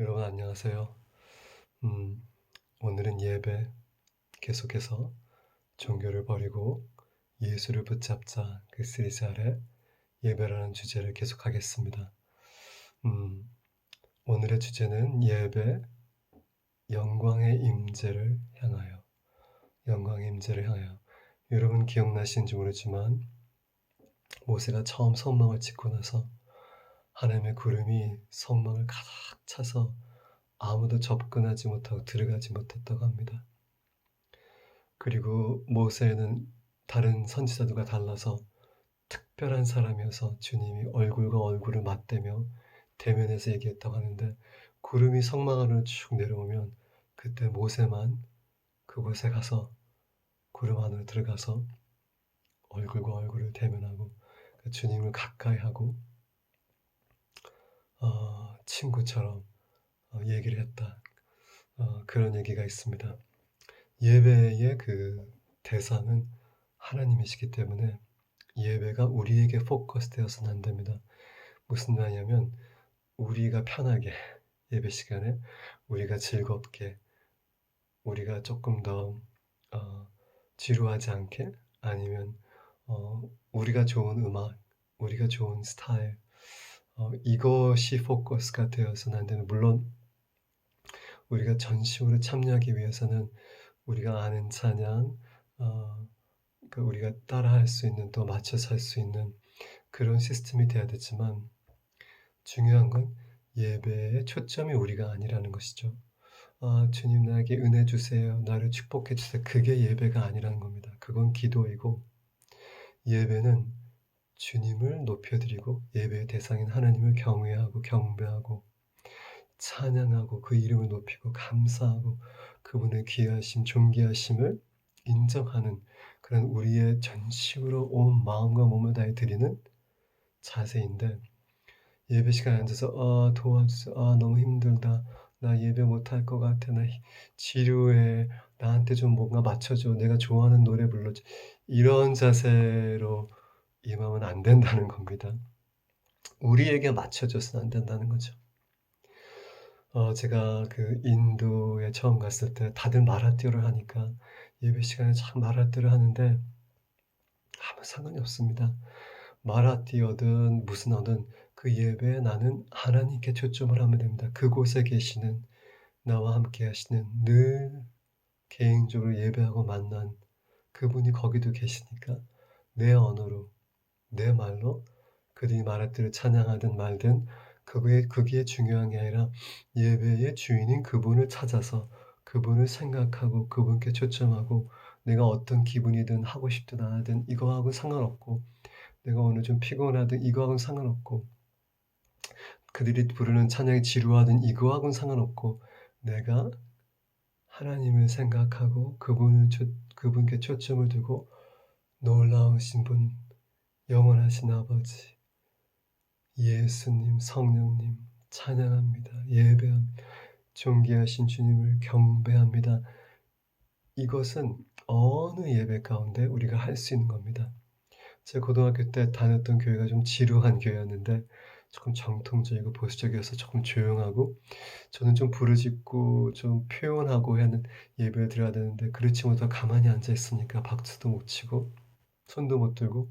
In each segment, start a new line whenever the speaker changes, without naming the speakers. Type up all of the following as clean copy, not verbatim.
여러분 안녕하세요. 음, 오늘은 예배 계속해서 종교를 버리고 예수를 붙잡자 그 시리즈 아래 예배라는 주제를 계속하겠습니다. 음, 오늘의 주제는 예배 영광의 임재를 향하여 영광의 임재를 향하여. 여러분 기억나시는지 모르지만 모세가 처음 성막을 짓고 나서 하나님의 구름이 성막을 가득 차서 아무도 접근하지 못하고 들어가지 못했다고 합니다. 그리고 모세는 다른 선지자들과 달라서 특별한 사람이어서 주님이 얼굴과 얼굴을 맞대며 대면해서 얘기했다고 하는데, 구름이 성막 안으로 쭉 내려오면 그때 모세만 그곳에 가서 구름 안으로 들어가서 얼굴과 얼굴을 대면하고 주님을 가까이 하고 친구처럼 얘기를 했다. 그런 얘기가 있습니다. 예배의 그 대상은 하나님이시기 때문에 예배가 우리에게 포커스되어서는 안 됩니다. 무슨 말이냐면 우리가 편하게 예배 시간에 우리가 즐겁게 우리가 조금 더 지루하지 않게, 아니면 우리가 좋은 음악, 우리가 좋은 스타일, 이것이 포커스가 되어서는 안 되는, 물론 우리가 전심으로 참여하기 위해서는 우리가 아는 찬양, 우리가 따라할 수 있는, 또 맞춰서 할 수 있는 그런 시스템이 돼야 되지만, 중요한 건 예배의 초점이 우리가 아니라는 것이죠. 주님 나에게 은혜 주세요. 나를 축복해 주세요. 그게 예배가 아니라는 겁니다. 그건 기도이고, 예배는 주님을 높여드리고 예배의 대상인 하나님을 경외하고 경배하고 찬양하고 그 이름을 높이고 감사하고 그분의 귀하심, 존귀하심을 인정하는, 그런 우리의 전심으로 온 마음과 몸을 다해 드리는 자세인데, 예배 시간에 앉아서 도와주세요. 너무 힘들다. 나 예배 못할 것 같아. 나 지루해. 나한테 좀 뭔가 맞춰줘. 내가 좋아하는 노래 불러줘. 이런 자세로 임하면 안 된다는 겁니다. 우리에게 맞춰줘서는 안 된다는 거죠. 제가 그 인도에 처음 갔을 때 다들 마라띠어를 하니까 예배 시간에 참 마라띠어를 하는데 아무 상관이 없습니다. 마라띠어든 무슨 어든 그 예배에 나는 하나님께 초점을 하면 됩니다. 그곳에 계시는, 나와 함께 하시는, 늘 개인적으로 예배하고 만난 그분이 거기도 계시니까 내 언어로, 내 말로 그들이 마라띠어를 찬양하든 말든 그게 중요한 게 아니라 예배의 주인인 그분을 찾아서 그분을 생각하고 그분께 초점하고, 내가 어떤 기분이든 하고 싶든 안 하든 이거하고는 상관없고, 내가 오늘 좀 피곤하든 이거하고는 상관없고, 그들이 부르는 찬양이 지루하든 이거하고는 상관없고, 내가 하나님을 생각하고 그분께 초점을 두고 놀라우신 분, 영원하신 아버지, 예수님, 성령님 찬양합니다. 예배합니다. 존귀하신 주님을 경배합니다. 이것은 어느 예배 가운데 우리가 할 수 있는 겁니다. 제가 고등학교 때 다녔던 교회가 좀 지루한 교회였는데 조금 정통적이고 보수적이어서 조금 조용하고, 저는 좀 부르짖고 좀 표현하고 하는 예배를 드려야 되는데 그렇지 못하고 가만히 앉아 있으니까 박수도 못 치고 손도 못 들고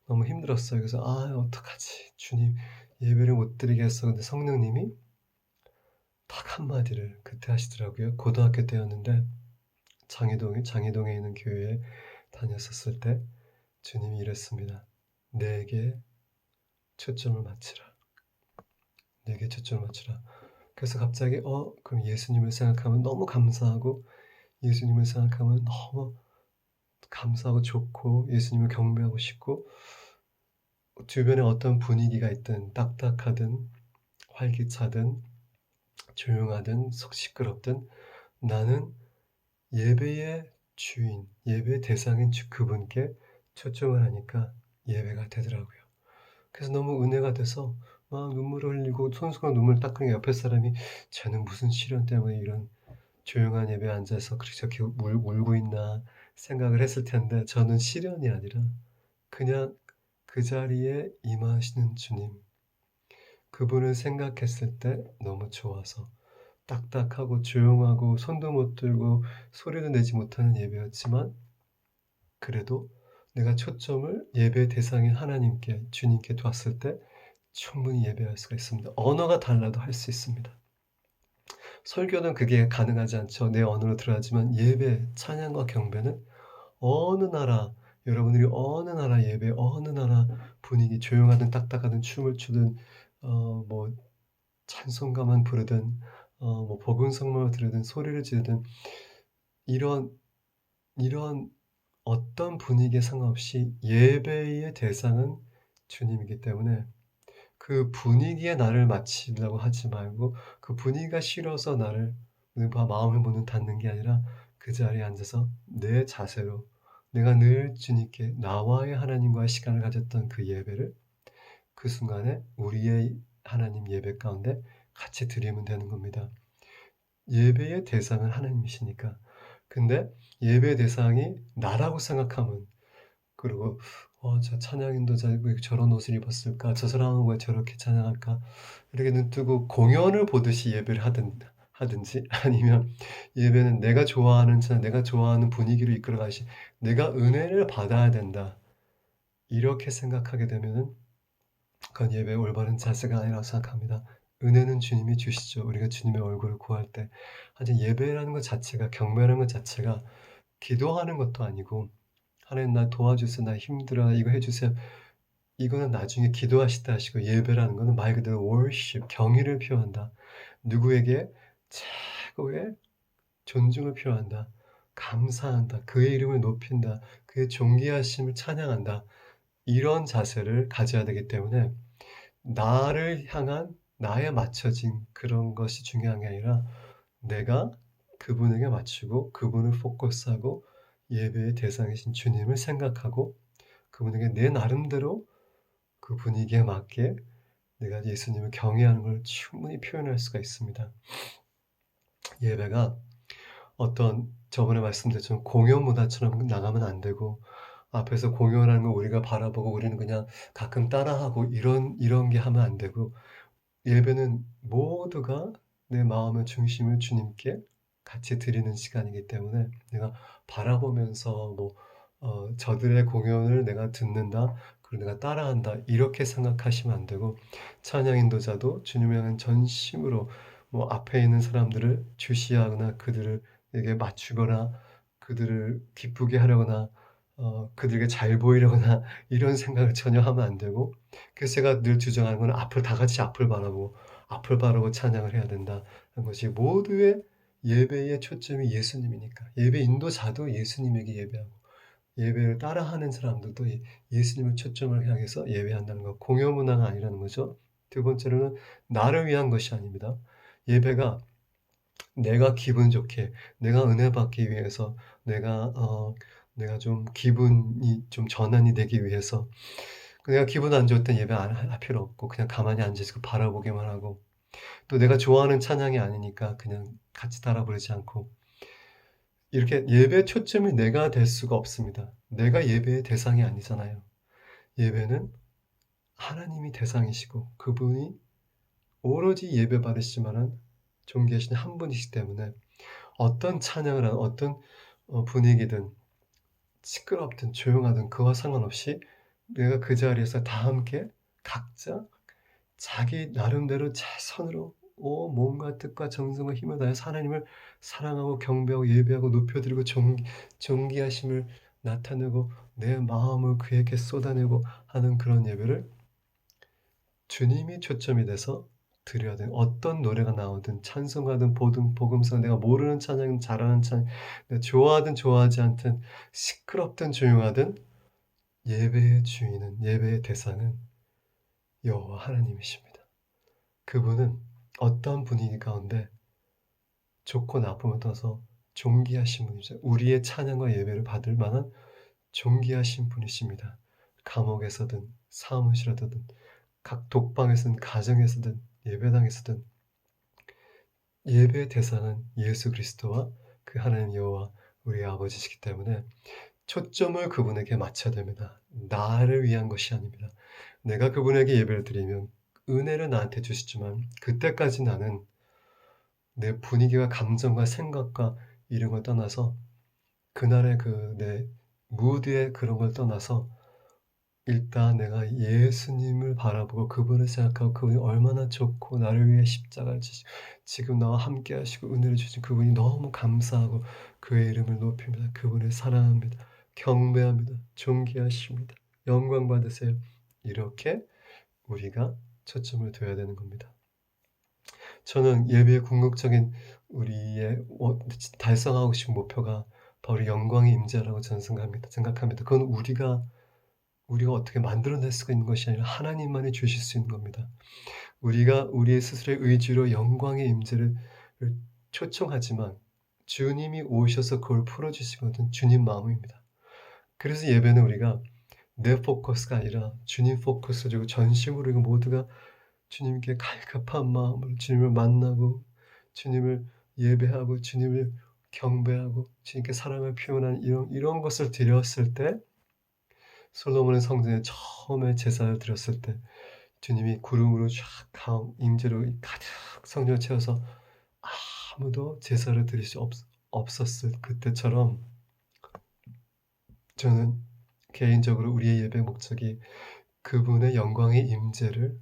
너무 힘들었어요. 그래서 어떡하지? 주님, 예배를 못 드리겠어. 근데 성령님이 딱 한마디를 그때 하시더라고요. 고등학교 때였는데 장이동에 있는 교회에 다녔었을 때 주님이 이랬습니다. 내게 초점을 맞추라. 내게 초점을 맞추라. 그래서 갑자기 그럼 예수님을 생각하면 너무 감사하고, 예수님을 생각하면 너무 감사하고 좋고, 예수님을 경배하고 싶고, 주변에 어떤 분위기가 있든 딱딱하든 활기차든 조용하든 속 시끄럽든 나는 예배의 주인, 예배의 대상인 그분께 초점을 하니까 예배가 되더라고요. 그래서 너무 은혜가 돼서 막 눈물을 흘리고 손수건 눈물 닦으니 옆에 사람이 쟤는 무슨 시련 때문에 이런 조용한 예배에 앉아서 그렇게 저렇게 울고 있나 생각을 했을 텐데, 저는 시련이 아니라 그냥 그 자리에 임하시는 주님, 그분을 생각했을 때 너무 좋아서 딱딱하고 조용하고 손도 못 들고 소리도 내지 못하는 예배였지만 그래도 내가 초점을 예배 대상인 하나님께 주님께 뒀을 때 충분히 예배할 수가 있습니다. 언어가 달라도 할 수 있습니다. 설교는 그게 가능하지 않죠. 내 언어로 들어야지만 예배, 찬양과 경배는 어느 나라 여러분들이 어느 나라 예배, 어느 나라 분위기 조용하든 딱딱하든 춤을 추든 뭐 찬송가만 부르든 뭐 복음성만을 들으든 소리를 지르든 이런 이런 어떤 분위기에 상관없이 예배의 대상은 주님이기 때문에 그 분위기에 나를 맞추려고 하지 말고 그 분위기가 싫어서 나를 마음의 문을 닫는 게 아니라 그 자리에 앉아서 내 자세로 내가 늘 주님께 나와의 하나님과의 시간을 가졌던 그 예배를 그 순간에 우리의 하나님 예배 가운데 같이 드리면 되는 겁니다. 예배의 대상은 하나님이시니까. 근데 예배 대상이 나라고 생각하면 그리고 '저 찬양 인도자 왜 저런 옷을 입었을까? 저 사람은 왜 저렇게 찬양할까?' 이렇게 눈 뜨고 공연을 보듯이 예배를 하든지 아니면 예배는 내가 좋아하는 찬양 내가 좋아하는 분위기로 이끌어 가시 '내가 은혜를 받아야 된다.' 이렇게 생각하게 되면은 그건 예배의 올바른 자세가 아니라고 생각합니다. 은혜는 주님이 주시죠. 우리가 주님의 얼굴을 구할 때. 하여튼 예배라는 것 자체가 경배라는 것 자체가 기도하는 것도 아니고 '하나님 나 도와주세요. 나 힘들어. 이거 해 주세요.' 이거는 나중에 기도하시다 하시고 예배라는 거는 말 그대로 worship 경의를 표한다. 누구에게 최고의 존중을 표한다. 감사한다. 그의 이름을 높인다. 그의 존귀하심을 찬양한다. 이런 자세를 가져야 되기 때문에 나를 향한 나에 맞춰진 그런 것이 중요한 게 아니라 내가 그분에게 맞추고 그분을 포커스하고 예배의 대상이신 주님을 생각하고 그분에게 내 나름대로 그 분위기에 맞게 내가 예수님을 경외하는 걸 충분히 표현할 수가 있습니다. 예배가 어떤 저번에 말씀드렸지만 공연 문화처럼 나가면 안 되고 앞에서 공연하는 거 우리가 바라보고 우리는 그냥 가끔 따라하고 이런 게 하면 안 되고 예배는 모두가 내 마음의 중심을 주님께 같이 드리는 시간이기 때문에 내가 바라보면서 뭐 '저들의 공연을 내가 듣는다. 그리고 내가 따라한다.' 이렇게 생각하시면 안 되고 찬양 인도자도 주님을 향한 전심으로 뭐 앞에 있는 사람들을 주시하거나 그들에게 맞추거나 그들을 기쁘게 하려거나 그들에게 잘 보이려거나 이런 생각을 전혀 하면 안 되고 그래서 제가 늘 주장하는 건 앞을 다 같이 앞을 바라보고 찬양을 해야 된다는 것이 모두의 예배의 초점이 예수님이니까. 예배 인도자도 예수님에게 예배하고 예배를 따라하는 사람들도 예수님을 초점을 향해서 예배한다는 것. 공연 문화가 아니라는 거죠. 두 번째로는 나를 위한 것이 아닙니다. 예배가 내가 기분 좋게 내가 은혜 받기 위해서 내가 좀 기분이 좀 전환이 되기 위해서 내가 기분 안 좋을 땐 예배 안 할 필요 없고 그냥 가만히 앉아 있고 바라보기만 하고 또 내가 좋아하는 찬양이 아니니까 그냥 같이 따라 부르지 않고 이렇게 예배의 초점이 내가 될 수가 없습니다. 내가 예배의 대상이 아니잖아요. 예배는 하나님이 대상이시고 그분이 오로지 예배받으실 만한 존귀하신 한 분이시기 때문에 어떤 찬양을 하든 어떤 분위기든 시끄럽든 조용하든 그와 상관없이 내가 그 자리에서 다 함께 각자 자기 나름대로 최선으로 온 몸과 뜻과 정성과 힘을 다해서 하나님을 사랑하고 경배하고 예배하고 높여드리고 존귀하심을 나타내고 내 마음을 그에게 쏟아내고 하는 그런 예배를 주님이 초점이 돼서 드려야 돼요. 어떤 노래가 나오든 찬송가든 복음서 내가 모르는 찬양 잘하는 찬양 내가 좋아하든 좋아하지 않든 시끄럽든 조용하든 예배의 주인은 예배의 대상은 여호와 하나님이십니다. 그분은 어떠한 분위기 가운데 좋고 나쁨을 떠나서 존귀하신 분이죠. 우리의 찬양과 예배를 받을 만한 존귀하신 분이십니다. 감옥에서든 사무실에서든 각 독방에서든 가정에서든 예배당에서든 예배의 대상은 예수 그리스도와 그 하나님 여호와 우리 아버지시기 때문에 초점을 그분에게 맞춰야 됩니다. 나를 위한 것이 아닙니다. 내가 그분에게 예배를 드리면 은혜를 나한테 주시지만 그때까지 나는 내 분위기와 감정과 생각과 이런 걸 떠나서 그날의 그 내 무드의 그런 걸 떠나서 일단 내가 예수님을 바라보고 그분을 생각하고 그분이 얼마나 좋고 나를 위해 십자가를 지시고 지금 나와 함께 하시고 은혜를 주신 그분이 너무 감사하고 그의 이름을 높입니다. 그분을 사랑합니다. 경배합니다. 존귀하십니다. 영광 받으세요. 이렇게 우리가 초점을 둬야 되는 겁니다. 저는 예배의 궁극적인 우리의 달성하고 싶은 목표가 바로 영광의 임재라고 저는 생각합니다. 그건 우리가 어떻게 만들어낼 수가 있는 것이 아니라 하나님만이 주실 수 있는 겁니다. 우리가 우리의 스스로의 의지로 영광의 임재를 초청하지만 주님이 오셔서 그걸 풀어 주시는 것은 주님 마음입니다. 그래서 예배는 우리가 내 포커스가 아니라 주님 포커스를 두고 전심으로 이거 모두가 주님께 갈급한 마음으로 주님을 만나고 주님을 예배하고 주님을 경배하고 주님께 사랑을 표현하는 이런 것을 드렸을 때 솔로몬의 성전에 처음에 제사를 드렸을 때 주님이 구름으로 쫙 임재로 가득 성전을 채워서 아무도 제사를 드릴 수 없었을 그때처럼 저는 개인적으로 우리의 예배 목적이 그분의 영광의 임재를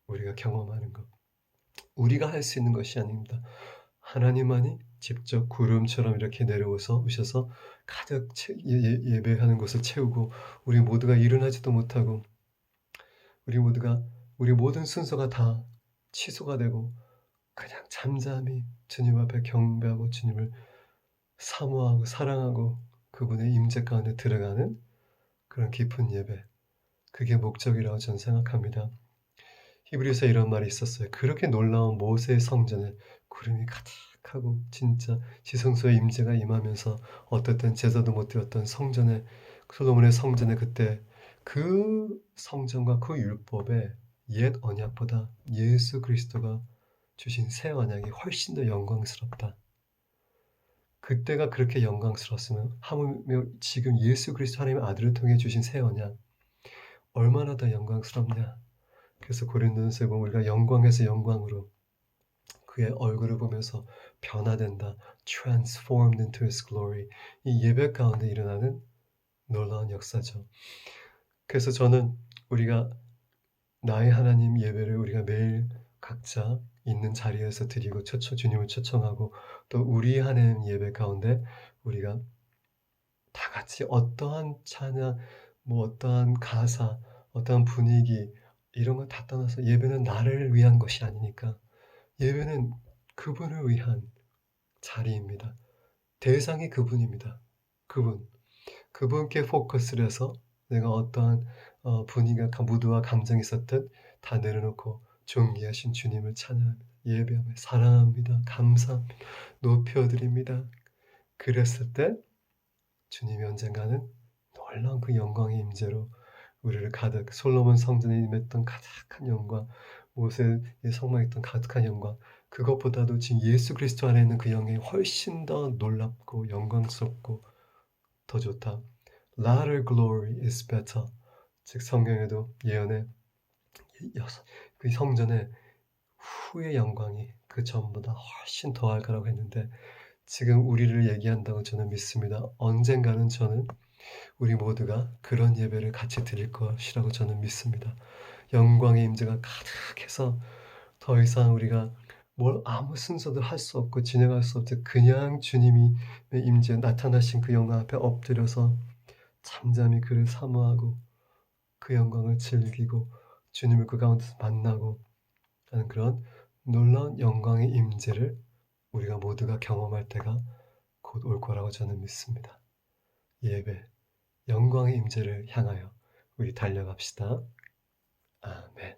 우리가 경험하는 것. 우리가 할 수 있는 것이 아닙니다. 하나님만이 직접 구름처럼 이렇게 내려오셔서 오셔서 가득 예배하는 곳을 채우고 우리 모두가 일어나지도 못하고 우리 모든 순서가 다 취소가 되고 그냥 잠잠히 주님 앞에 경배하고 주님을 사모하고 사랑하고 그분의 임재 가운데 들어가는 그런 깊은 예배. 그게 목적이라고 저는 생각합니다. 히브리서에 이런 말이 있었어요. 그렇게 놀라운 모세의 성전에 구름이 가득하고 진짜 지성소의 임재가 임하면서 어떨 땐 제사도 못 드렸던 성전에 솔로몬의 성전에 그때 그 성전과 그 율법에 옛 언약보다 예수 그리스도가 주신 새 언약이 훨씬 더 영광스럽다. 그때가 그렇게 영광스러웠으면 하물며 지금 예수 그리스도 하나님의 아들을 통해 주신 새 언약 얼마나 더 영광스럽냐. 그래서 고린도전서에 보면 우리가 영광에서 영광으로 그의 얼굴을 보면서 변화된다. transformed into his glory. 이 예배 가운데 일어나는 놀라운 역사죠. 그래서 저는 우리가 나의 하나님 예배를 우리가 매일 각자 있는 자리에서 드리고 주님을 초청하고 또 우리 하나님 예배 가운데 우리가 다 같이 어떠한 찬양, 뭐 어떠한 가사, 어떠한 분위기 이런 거 다 떠나서 예배는 나를 위한 것이 아니니까 예배는 그분을 위한 자리입니다. 대상이 그분입니다. 그분. 그분께 포커스를 해서 내가 어떠한 분위기가 무드와 감정이 있었든 다 내려놓고 존귀하신 주님을 찬양합니다. 예배하며 사랑합니다. 감사합니다. 높여드립니다. 그랬을 때 주님이 언젠가는 놀라운 그 영광의 임재로 우리를 가득 솔로몬 성전에 임했던 가득한 영광, 모세의 성막에 있던 가득한 영광, 그것보다도 지금 예수 그리스도 안에 있는 그 영광이 훨씬 더 놀랍고 영광스럽고 더 좋다. Latter glory is better. 즉 성경에도 예언에 그 성전의 후의 영광이 그 전보다 훨씬 더할 거라고 했는데 지금 우리를 얘기한다고 저는 믿습니다. 언젠가는 저는 우리 모두가 그런 예배를 같이 드릴 것이라고 저는 믿습니다. 영광의 임재가 가득해서 더 이상 우리가 뭘 아무 순서도 할 수 없고 진행할 수 없이 그냥 주님이 임재 나타나신 그 영광 앞에 엎드려서 잠잠히 그를 사모하고 그 영광을 즐기고 주님을 그 가운데서 만나고 하는 그런 놀라운 영광의 임재를 우리가 모두가 경험할 때가 곧 올 거라고 저는 믿습니다. 예배, 영광의 임재를 향하여 우리 달려갑시다. 아멘.